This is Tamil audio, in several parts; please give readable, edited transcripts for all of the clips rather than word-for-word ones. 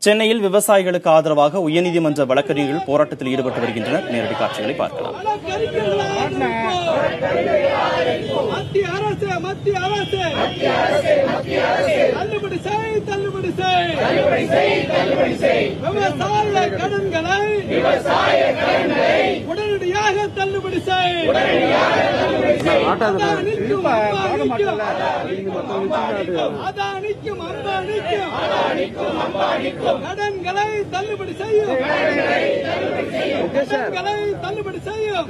சென்னையில் விவசாயிகளுக்கு ஆதரவாக உயர்நீதிமன்ற வழக்கறிஞர்கள் போராட்டத்தில் ஈடுபட்டு வருகின்றனர். நேரடி காட்சிகளை பார்க்கலாம். உடனடியாக தள்ளுபடி செய். அதானிக்கும் அம்பானிக்கும் கடன்களை தள்ளுபடி செய்யும். தள்ளுபடி செய்யும்.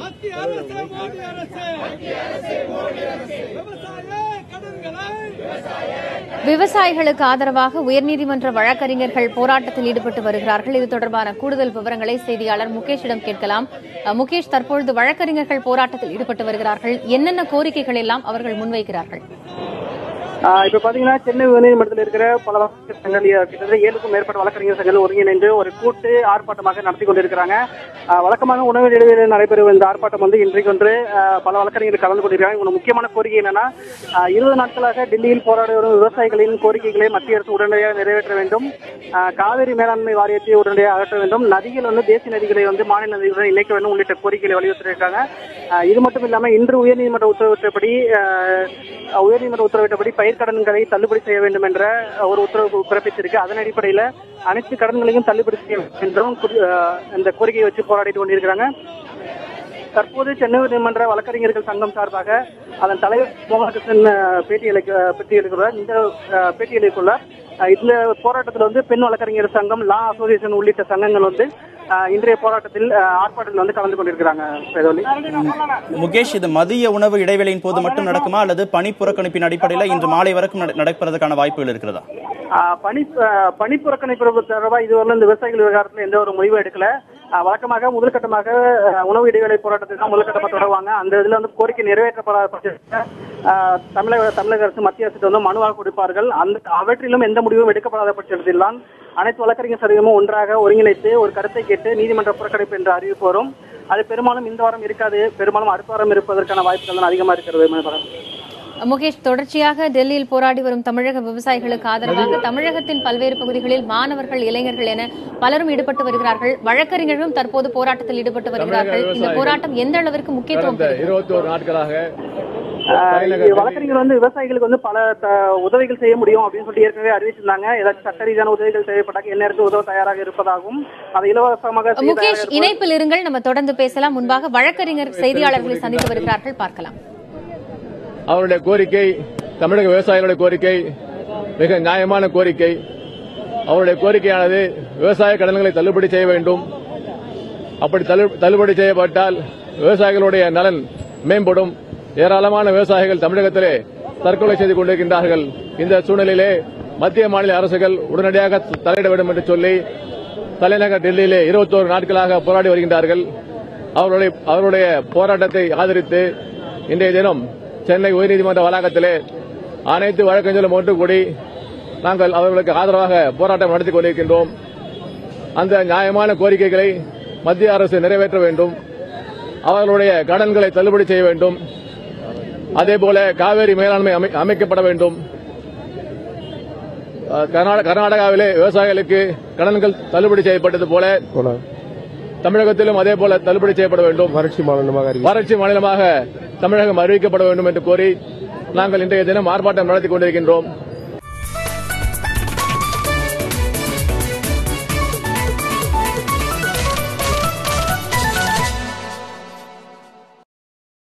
மத்திய அரசு, மோடி அரசு விவசாயிகளுக்கு ஆதரவாக உயர்நீதிமன்ற வழக்கறிஞர்கள் போராட்டத்தில் ஈடுபட்டு வருகிறார்கள். இது தொடர்பான கூடுதல் விவரங்களை செய்தியாளர் முகேஷிடம் கேட்கலாம். முகேஷ், தற்பொழுது வழக்கறிஞர்கள் போராட்டத்தில் ஈடுபட்டு வருகிறார்கள். என்னென்ன கோரிக்கைகள் எல்லாம் அவர்கள் முன்வைக்கிறார்கள்? இப்ப பாத்தீங்கன்னா சென்னை உயர்நீதிமன்றத்தில் இருக்கிற பல வழக்கறிஞர் சங்கங்கள் கிட்டத்தட்ட 7க்கும் மேற்பட்ட வழக்கறிஞர் சங்கங்கள் ஒருங்கிணைந்து ஒரு கூட்டு ஆர்ப்பாட்டமாக நடத்தி கொண்டிருக்கிறாங்க. வழக்கமாக உணவு இடைவெளியில் நடைபெறும் இந்த ஆர்ப்பாட்டம் இன்றைக்கொன்று பல வழக்கறிஞர்கள் கலந்து கொண்டிருக்காங்க. இவங்க முக்கியமான கோரிக்கை என்னன்னா, 20 நாட்களாக டெல்லியில் போராடி வரும் விவசாயிகளின் கோரிக்கைகளை மத்திய அரசு உடனடியாக நிறைவேற்ற வேண்டும். காவிரி மேலாண்மை வாரியத்தை உடனடியாக அகற்ற வேண்டும். நதிகள் தேசிய நதிகளை மாநில நதிகளுடன் இணைக்க வேண்டும் உள்ளிட்ட கோரிக்கைகளை வலியுறுத்தியிருக்காங்க. இது மட்டும் இல்லாம இன்று உயர்நீதிமன்ற உத்தரவிட்டபடி பயிர்க்கடன்களை தள்ளுபடி செய்ய வேண்டும் என்ற ஒரு உத்தரவு பிறப்பித்திருக்கு. அதன் அடிப்படையில் அனைத்து கடன்களையும் தள்ளுபடி செய்ய வேண்டும் என்றும் இந்த கோரிக்கையை வச்சு போராடிட்டு கொண்டிருக்கிறாங்க. தற்போது சென்னை உயர்நீதிமன்ற வழக்கறிஞர்கள் சங்கம் சார்பாக அதன் தலைவர் மோகனகிருஷ்ணன் பேட்டியளிக்கிறார். இந்த பேட்டியளிக்குள்ள இந்த போராட்டத்தில் பெண் வழக்கறிஞர் சங்கம், லா அசோசியேஷன் உள்ளிட்ட சங்கங்கள் இன்றைய போராட்டத்தில் ஆர்ப்பாட்டத்தில் கலந்து கொண்டிருக்கிறாங்க. முகேஷ், இது மதிய உணவு இடைவெளியின் போது மட்டும் நடக்குமா அல்லது பணி புறக்கணிப்பின் அடிப்படையில் இன்று மாலை வரைக்கும் நடப்பதற்கான வாய்ப்புகள் இருக்கிறதா? பணி புறக்கணிப்பு தொடர்பாக இதுவரை இந்த விவசாயிகள் விவகாரத்தில் எந்த ஒரு முடிவும் எடுக்கல. வழக்கமாக முதல்கட்டமாக உணவு இடைவேளை போராட்டத்தை தான் முதல்கட்டமாக தொடருவாங்க. அந்த இதுல கோரிக்கை நிறைவேற்றப்படாத பட்சத்தில் தமிழக அரசு மத்திய அரசு மனுவாக கொடுப்பார்கள். அவற்றிலும் எந்த முடிவும் எடுக்கப்படாத பட்சத்தில் தான் அனைத்து வழக்கறிஞர் சங்கமும் ஒன்றாக ஒருங்கிணைத்து ஒரு கருத்தை கேட்டு நீதிமன்ற புறக்கணிப்பு என்ற அறிவிப்பு வரும். அது பெரும்பாலும் இந்த வாரம் இருக்காது, பெரும்பாலும் அடுத்த வாரம் இருப்பதற்கான வாய்ப்புகள் தான் அதிகமா இருக்கிறது. முகேஷ், தொடர்ச்சியாக டெல்லியில் போராடி வரும் தமிழக விவசாயிகளுக்கு ஆதரவாக தமிழகத்தின் பல்வேறு பகுதிகளில் மாணவர்கள், இளைஞர்கள் என பலரும் ஈடுபட்டு வருகிறார்கள். வழக்கறிஞர்களும் தற்போது போராட்டத்தில் ஈடுபட்டு வருகிறார்கள். இந்த போராட்டம் எந்த அளவிற்கு முக்கியத்துவம்? 21 நாட்களாக வழக்கறிஞர் விவசாயிகளுக்கு பல உதவிகள் செய்ய முடியும் அப்படின்னு சொல்லி ஏற்கனவே அறிவிச்சிருந்தாங்க. ஏதாச்சும் சட்ட ரீதியான உதவிகள் தேவைப்பட்டாங்க என்ன நேரத்தில் உதவ தயாராக இருப்பதாகவும் அதை இலவசமாக. முகேஷ், இணைப்பில் இருங்கள், நம்ம தொடர்ந்து பேசலாம். முன்பாக வழக்கறிஞர் செய்தியாளர்களை சந்தித்து வருகிறார்கள், பார்க்கலாம். அவருடைய கோரிக்கை, தமிழக விவசாயிகளுடைய கோரிக்கை மிக நியாயமான கோரிக்கை. அவருடைய கோரிக்கையானது விவசாய கடன்களை தள்ளுபடி செய்ய வேண்டும். அப்படி தள்ளுபடி செய்யப்பட்டால் விவசாயிகளுடைய நலன் மேம்படும். ஏராளமான விவசாயிகள் தமிழகத்திலே தற்கொலை செய்து கொண்டிருக்கின்றார்கள். இந்த சூழ்நிலையிலே மத்திய மாநில அரசுகள் உடனடியாக தலையிட வேண்டும் என்று சொல்லி தலைநகர் டெல்லியிலே 21 நாட்களாக போராடி வருகின்றார்கள். அவருடைய போராட்டத்தை ஆதரித்து இன்றைய தினம் சென்னை உயர்நீதிமன்ற வளாகத்திலே அனைத்து வழக்கறிஞர்களும் ஒன்று கூடி நாங்கள் அவர்களுக்கு ஆதரவாக போராட்டம் நடத்திக் கொண்டிருக்கின்றோம். அந்த நியாயமான கோரிக்கைகளை மத்திய அரசு நிறைவேற்ற வேண்டும். அவர்களுடைய கடன்களை தள்ளுபடி செய்ய வேண்டும். அதேபோல காவிரி மேலாண்மை அமைக்கப்பட வேண்டும். கர்நாடகாவிலே விவசாயிகளுக்கு கடன்கள் தள்ளுபடி செய்யப்பட்டது போல தமிழகத்திலும் அதேபோல தள்ளுபடி செய்யப்பட வேண்டும். வறட்சி மாநிலமாக தமிழகம் அறிவிக்கப்பட வேண்டும் என்று கோரி நாங்கள் இன்றைய தினம் ஆர்ப்பாட்டம் நடத்திக் கொண்டிருக்கின்றோம்.